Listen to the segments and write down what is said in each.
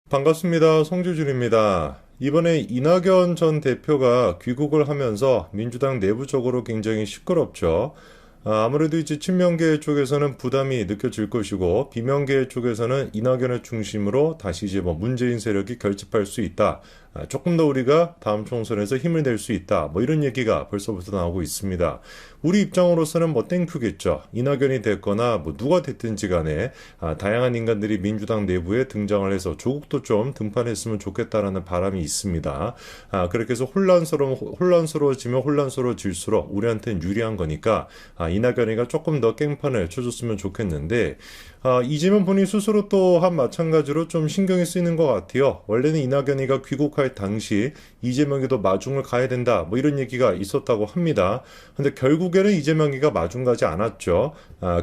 반갑습니다. 송주준입니다. 이번에 이낙연 전 대표가 귀국을 하면서 민주당 내부적으로 굉장히 시끄럽죠. 아무래도 이제 친명계 쪽에서는 부담이 느껴질 것이고 비명계 쪽에서는 이낙연을 중심으로 다시 이제 뭐 문재인 세력이 결집할 수 있다. 조금 더 우리가 다음 총선에서 힘을 낼 수 있다. 뭐 이런 얘기가 벌써부터 나오고 있습니다. 우리 입장으로서는 뭐 땡큐겠죠. 이낙연이 됐거나 뭐 누가 됐든지 간에 다양한 인간들이 민주당 내부에 등장을 해서 조국도 좀 등판했으면 좋겠다라는 바람이 있습니다. 그렇게 해서 혼란스러워지면 혼란스러워질수록 우리한테는 유리한 거니까 이낙연이가 조금 더 깽판을 쳐줬으면 좋겠는데 이재명 본인 스스로 또한 마찬가지로 좀 신경이 쓰이는 것 같아요. 원래는 이낙연이가 귀국할 당시 이재명이도 마중을 가야 된다 뭐 이런 얘기가 있었다고 합니다. 근데 결국에는 이재명이가 마중 가지 않았죠.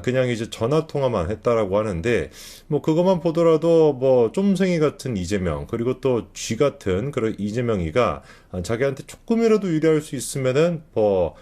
그냥 이제 전화 통화만 했다라고 하는데 뭐 그것만 보더라도 뭐 쫌생이 같은 이재명 그리고 또 쥐 같은 그런 이재명이가 자기한테 조금이라도 유리할 수 있으면은 뭐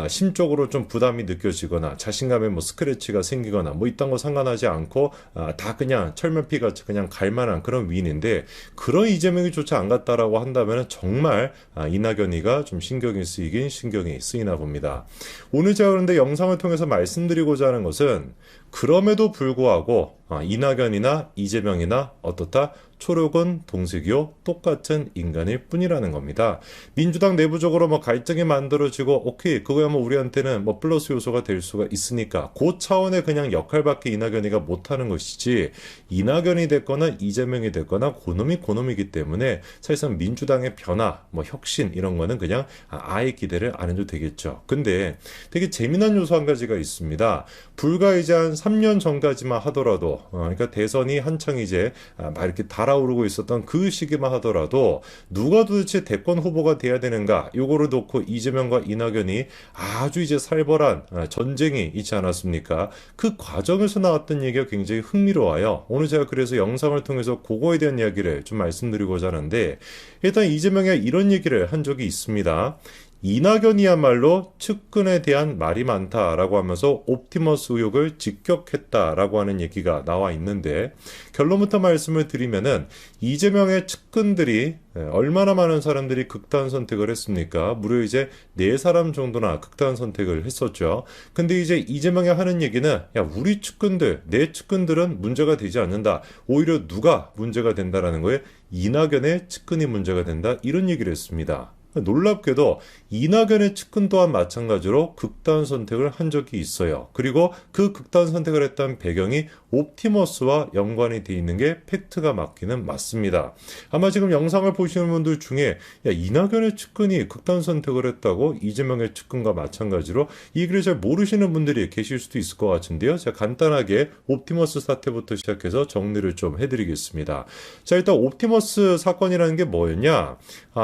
심적으로 좀 부담이 느껴지거나 자신감에 뭐 스크래치가 생기거나 뭐 이딴 거 상관하지 않고 다 그냥 철면피같이 그냥 갈만한 그런 위인인데 그런 이재명이 조차 안 갔다라고 한다면 정말 이낙연이가 좀 신경이 쓰이긴 신경이 쓰이나 봅니다. 오늘 제가 그런데 영상을 통해서 말씀드리고자 하는 것은 그럼에도 불구하고 이낙연이나 이재명이나 어떻다? 초록은 동색이요 똑같은 인간일 뿐이라는 겁니다. 민주당 내부적으로 뭐 갈등이 만들어지고 오케이 그거야 뭐 우리한테는 뭐 플러스 요소가 될 수가 있으니까 그 차원의 그냥 역할밖에 이낙연이가 못하는 것이지 이낙연이 됐거나 이재명이 됐거나 고놈이 고놈이기 때문에 사실상 민주당의 변화 뭐 혁신 이런 거는 그냥 아예 기대를 안 해도 되겠죠. 근데 되게 재미난 요소 한 가지가 있습니다. 불과 이제 한 3년 전까지만 하더라도 그러니까 대선이 한창 이제 막 이렇게 달아오르고 있었던 그 시기만 하더라도 누가 도대체 대권 후보가 돼야 되는가 요거를 놓고 이재명과 이낙연이 아주 이제 살벌한 전쟁이 있지 않았습니까? 그 과정에서 나왔던 얘기가 굉장히 흥미로워요. 오늘 제가 그래서 영상을 통해서 그거에 대한 이야기를 좀 말씀드리고자 하는데 일단 이재명이 이런 얘기를 한 적이 있습니다. 이낙연이야말로 측근에 대한 말이 많다라고 하면서 옵티머스 의혹을 직격했다라고 하는 얘기가 나와 있는데 결론부터 말씀을 드리면은 이재명의 측근들이 얼마나 많은 사람들이 극단 선택을 했습니까? 무려 이제 4사람 정도나 극단 선택을 했었죠. 근데 이제 이재명이 하는 얘기는 야 우리 측근들, 내 측근들은 문제가 되지 않는다. 오히려 누가 문제가 된다라는 거에 이낙연의 측근이 문제가 된다. 이런 얘기를 했습니다. 놀랍게도 이낙연의 측근 또한 마찬가지로 극단 선택을 한 적이 있어요. 그리고 그 극단 선택을 했던 배경이 옵티머스와 연관이 돼 있는 게 팩트가 맞기는 맞습니다. 아마 지금 영상을 보시는 분들 중에 야 이낙연의 측근이 극단 선택을 했다고 이재명의 측근과 마찬가지로 이 얘기를 잘 모르시는 분들이 계실 수도 있을 것 같은데요. 제가 간단하게 옵티머스 사태부터 시작해서 정리를 좀 해드리겠습니다. 자 일단 옵티머스 사건이라는 게 뭐였냐?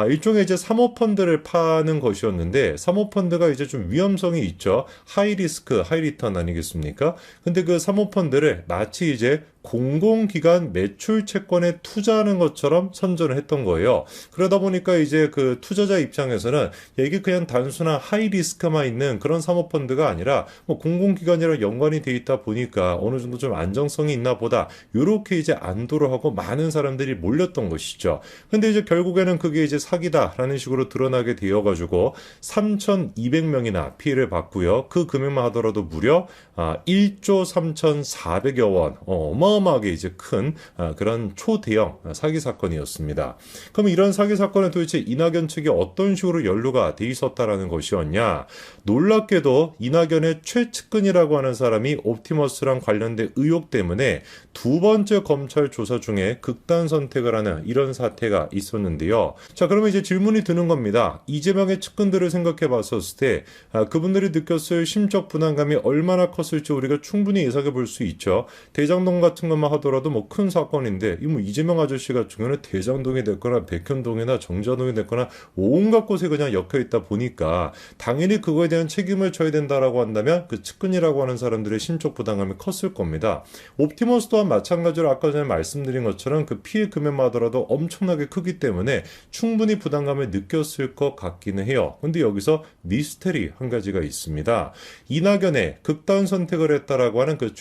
일종의 이제 사모펀드를 파는 것이었는데 사모펀드가 이제 좀 위험성이 있죠. 하이 리스크, 하이 리턴 아니겠습니까? 근데 그 사모펀드를 마치 이제 공공기관 매출 채권에 투자하는 것처럼 선전을 했던 거예요. 그러다 보니까 이제 그 투자자 입장에서는 이게 그냥 단순한 하이 리스크만 있는 그런 사모펀드가 아니라 뭐 공공기관이랑 연관이 돼 있다 보니까 어느 정도 좀 안정성이 있나 보다. 이렇게 이제 안도를 하고 많은 사람들이 몰렸던 것이죠. 근데 이제 결국에는 그게 이제 사기다라는 식으로 드러나게 되어가지고 3,200명이나 피해를 봤고요. 그 금액만 하더라도 무려 1조 3,400여 원. 어마어마하게 이제 큰 그런 초대형 사기 사건이었습니다. 그럼 이런 사기 사건에 도대체 이낙연 측이 어떤 식으로 연루가 돼 있었다라는 것이었냐? 놀랍게도 이낙연의 최측근이라고 하는 사람이 옵티머스랑 관련된 의혹 때문에 두 번째 검찰 조사 중에 극단 선택을 하는 이런 사태가 있었는데요. 자, 그러면 이제 질문이 드는 겁니다. 이재명의 측근들을 생각해 봤었을 때 그분들이 느꼈을 심적 부담감이 얼마나 컸을지 우리가 충분히 예상해 볼 수 있죠. 대장동 같은 것만 하더라도 뭐 큰 사건인데 이 뭐 이재명 아저씨 같은 경우는 대장동이 됐거나 백현동이나 정자동이 됐거나 온갖 곳에 그냥 엮여 있다 보니까 당연히 그거에 대한 책임을 져야 된다라고 한다면 그 측근이라고 하는 사람들의 심적 부담감이 컸을 겁니다. 옵티머스 또한 마찬가지로 아까 전에 말씀드린 것처럼 그 피해 금액만 하더라도 엄청나게 크기 때문에 충분히 부담감을 느꼈을 것 같기는 해요. 근데 여기서 미스테리 한 가지가 있습니다. 이낙연의 극단 선택을 했다라고 하는 그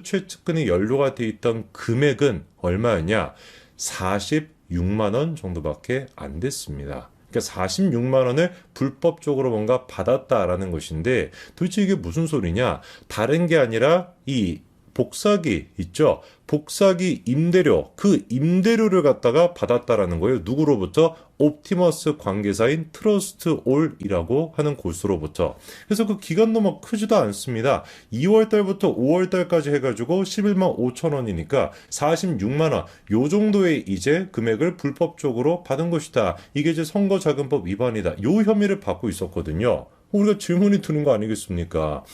최측근이 연루가 돼 있던 금액은 얼마였냐? 46만 원 정도밖에 안 됐습니다. 그러니까 46만 원을 불법적으로 뭔가 받았다라는 것인데 도대체 이게 무슨 소리냐? 다른 게 아니라 이 복사기 있죠? 복사기 임대료, 그 임대료를 갖다가 받았다라는 거예요. 누구로부터? 옵티머스 관계사인 트러스트올이라고 하는 곳으로부터. 그래서 그 기간도 막 크지도 않습니다. 2월 달부터 5월 달까지 해가지고 11만 5천 원이니까 46만 원. 요 정도의 이제 금액을 불법적으로 받은 것이다. 이게 이제 선거자금법 위반이다. 요 혐의를 받고 있었거든요. 우리가 질문이 드는 거 아니겠습니까?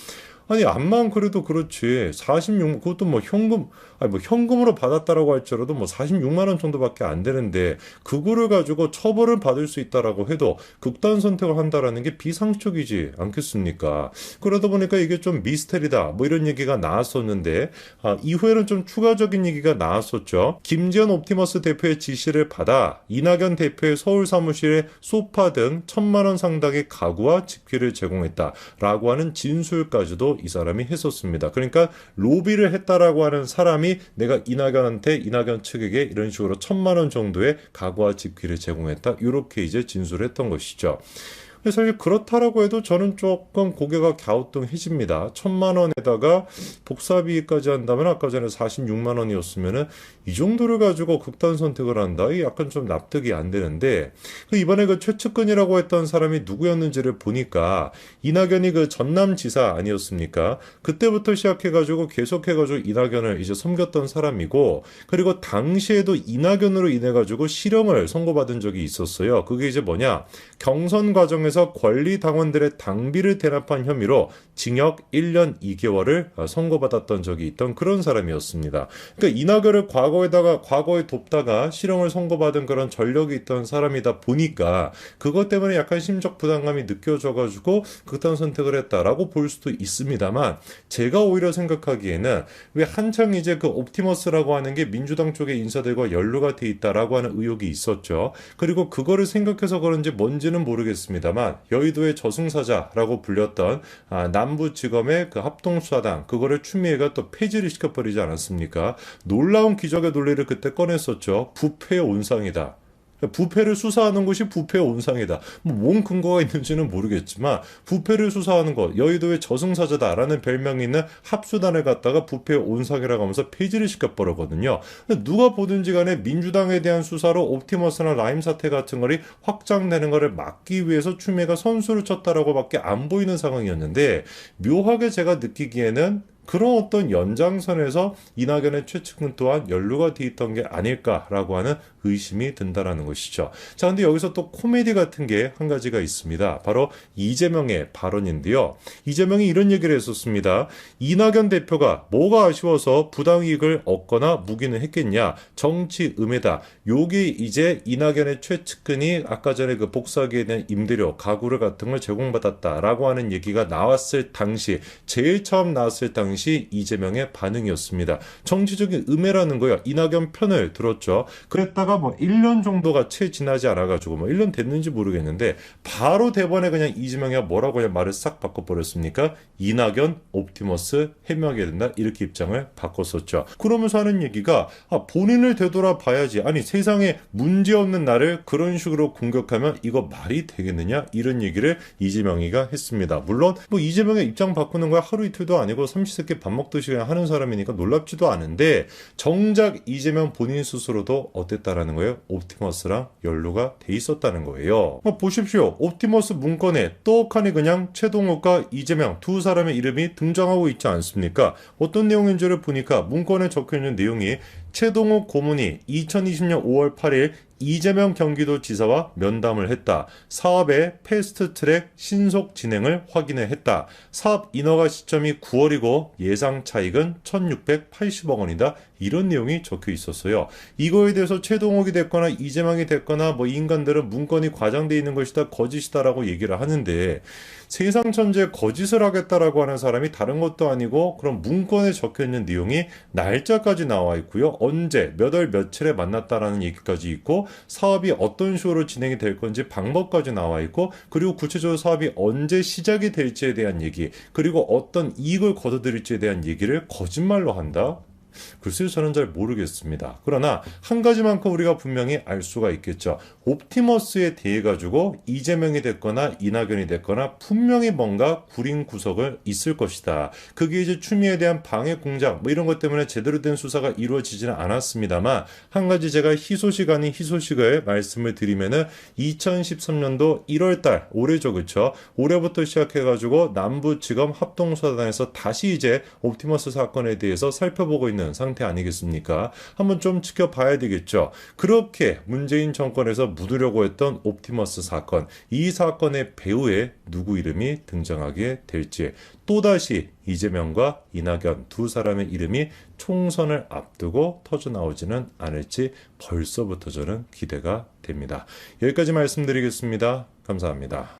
아니, 암만 그래도 그렇지. 46, 그것도 뭐 현금, 아니 뭐 현금으로 받았다라고 할지라도 뭐 46만 원 정도밖에 안 되는데, 그거를 가지고 처벌을 받을 수 있다라고 해도 극단 선택을 한다라는 게 비상식적이지 않겠습니까? 그러다 보니까 이게 좀 미스테리다. 뭐 이런 얘기가 나왔었는데, 이후에는 좀 추가적인 얘기가 나왔었죠. 김지현 옵티머스 대표의 지시를 받아 이낙연 대표의 서울 사무실에 소파 등 1,000만 원 상당의 가구와 집기를 제공했다라고 하는 진술까지도 이 사람이 했었습니다. 그러니까 로비를 했다라고 하는 사람이 내가 이낙연한테 이낙연 측에게 이런 식으로 1,000만 원 정도의 가구와 집기를 제공했다. 이렇게 이제 진술을 했던 것이죠. 사실 그렇다라고 해도 저는 조금 고개가 갸우뚱해집니다. 1,000만 원에다가 복사비까지 한다면 아까 전에 46만 원이었으면은 이 정도를 가지고 극단 선택을 한다. 이 약간 좀 납득이 안 되는데 이번에 그 최측근이라고 했던 사람이 누구였는지를 보니까 이낙연이 그 전남지사 아니었습니까? 그때부터 시작해가지고 계속해가지고 이낙연을 이제 섬겼던 사람이고 그리고 당시에도 이낙연으로 인해가지고 실형을 선고받은 적이 있었어요. 그게 이제 뭐냐? 경선 과정에서 권리 당원들의 당비를 대납한 혐의로 징역 1년 2개월을 선고받았던 적이 있던 그런 사람이었습니다. 그러니까 이낙연을 과거에 돕다가 실형을 선고받은 그런 전력이 있던 사람이다 보니까 그것 때문에 약간 심적 부담감이 느껴져가지고 극단 선택을 했다라고 볼 수도 있습니다만 제가 오히려 생각하기에는 왜 한창 이제 그 옵티머스라고 하는 게 민주당 쪽의 인사들과 연루가 돼 있다라고 하는 의혹이 있었죠. 그리고 그거를 생각해서 그런지 뭔지는 모르겠습니다만 여의도의 저승사자라고 불렸던 남부지검의 그 합동수사당 그거를 추미애가 또 폐지를 시켜버리지 않았습니까? 놀라운 기적의 논리를 그때 꺼냈었죠. 부패의 온상이다. 부패를 수사하는 것이 부패의 온상이다. 뭔 근거가 있는지는 모르겠지만 부패를 수사하는 것, 여의도의 저승사자다라는 별명이 있는 합수단을 갖다가 부패의 온상이라고 하면서 폐지를 시켜버렸거든요. 누가 보든지 간에 민주당에 대한 수사로 옵티머스나 라임 사태 같은 것이 확장되는 것을 막기 위해서 추미애가 선수를 쳤다라고 밖에 안 보이는 상황이었는데 묘하게 제가 느끼기에는 그런 어떤 연장선에서 이낙연의 최측근 또한 연루가 돼 있던 게 아닐까라고 하는 의심이 든다라는 것이죠. 자, 근데 여기서 또 코미디 같은 게 한 가지가 있습니다. 바로 이재명의 발언인데요. 이재명이 이런 얘기를 했었습니다. 이낙연 대표가 뭐가 아쉬워서 부당이익을 얻거나 묵인을 했겠냐. 정치 음해다. 요게 이제 이낙연의 최측근이 아까 전에 그 복사기에 대한 임대료, 가구를 같은 걸 제공받았다라고 하는 얘기가 나왔을 당시, 제일 처음 나왔을 당시 이재명의 반응이었습니다. 정치적인 음해라는 거야. 이낙연 편을 들었죠. 그랬다가 뭐 1년 정도가 채 지나지 않아가지고 뭐 1년 됐는지 모르겠는데 바로 대번에 그냥 이재명이 뭐라고 그냥 말을 싹 바꿔버렸습니까? 이낙연 옵티머스 해명해야 된다. 이렇게 입장을 바꿨었죠. 그러면서 하는 얘기가 본인을 되돌아봐야지. 아니 세상에 문제없는 나를 그런 식으로 공격하면 이거 말이 되겠느냐? 이런 얘기를 이재명이가 했습니다. 물론 뭐 이재명의 입장 바꾸는 거야 하루 이틀도 아니고 삼시세끼 밥 먹듯이 그냥 하는 사람이니까 놀랍지도 않은데 정작 이재명 본인 스스로도 어땠다라는 거예요? 옵티머스랑 연루가 돼 있었다는 거예요. 보십시오. 옵티머스 문건에 떡하니 그냥 최동욱과 이재명 두 사람의 이름이 등장하고 있지 않습니까? 어떤 내용인지를 보니까 문건에 적혀있는 내용이 최동욱 고문이 2020년 5월 8일 이재명 경기도지사와 면담을 했다. 사업의 패스트트랙 신속 진행을 확인을 했다. 사업 인허가 시점이 9월이고 예상 차익은 1,680억 원이다. 이런 내용이 적혀 있었어요. 이거에 대해서 최동욱이 됐거나 이재명이 됐거나 뭐 인간들은 문건이 과장되어 있는 것이다, 거짓이다라고 얘기를 하는데 세상 천지에 거짓을 하겠다라고 하는 사람이 다른 것도 아니고 그런 문건에 적혀 있는 내용이 날짜까지 나와 있고요. 언제, 몇 월 며칠에 만났다라는 얘기까지 있고 사업이 어떤 식으로 진행이 될 건지 방법까지 나와 있고 그리고 구체적으로 사업이 언제 시작이 될지에 대한 얘기 그리고 어떤 이익을 거둬들일지에 대한 얘기를 거짓말로 한다? 글쎄요, 저는 잘 모르겠습니다. 그러나 한 가지만큼 우리가 분명히 알 수가 있겠죠. 옵티머스에 대해 가지고 이재명이 됐거나 이낙연이 됐거나 분명히 뭔가 구린 구석을 있을 것이다. 그게 이제 추미애에 대한 방해 공작 뭐 이런 것 때문에 제대로 된 수사가 이루어지지는 않았습니다만, 한 가지 제가 희소식 아닌 희소식을 말씀을 드리면은 2013년도 1월달 올해죠, 그렇죠? 올해부터 시작해가지고 남부지검 합동수사단에서 다시 이제 옵티머스 사건에 대해서 살펴보고 있는 상태 아니겠습니까? 한번 좀 지켜봐야 되겠죠. 그렇게 문재인 정권에서 묻으려고 했던 옵티머스 사건, 이 사건의 배후에 누구 이름이 등장하게 될지, 또다시 이재명과 이낙연 두 사람의 이름이 총선을 앞두고 터져나오지는 않을지 벌써부터 저는 기대가 됩니다. 여기까지 말씀드리겠습니다. 감사합니다.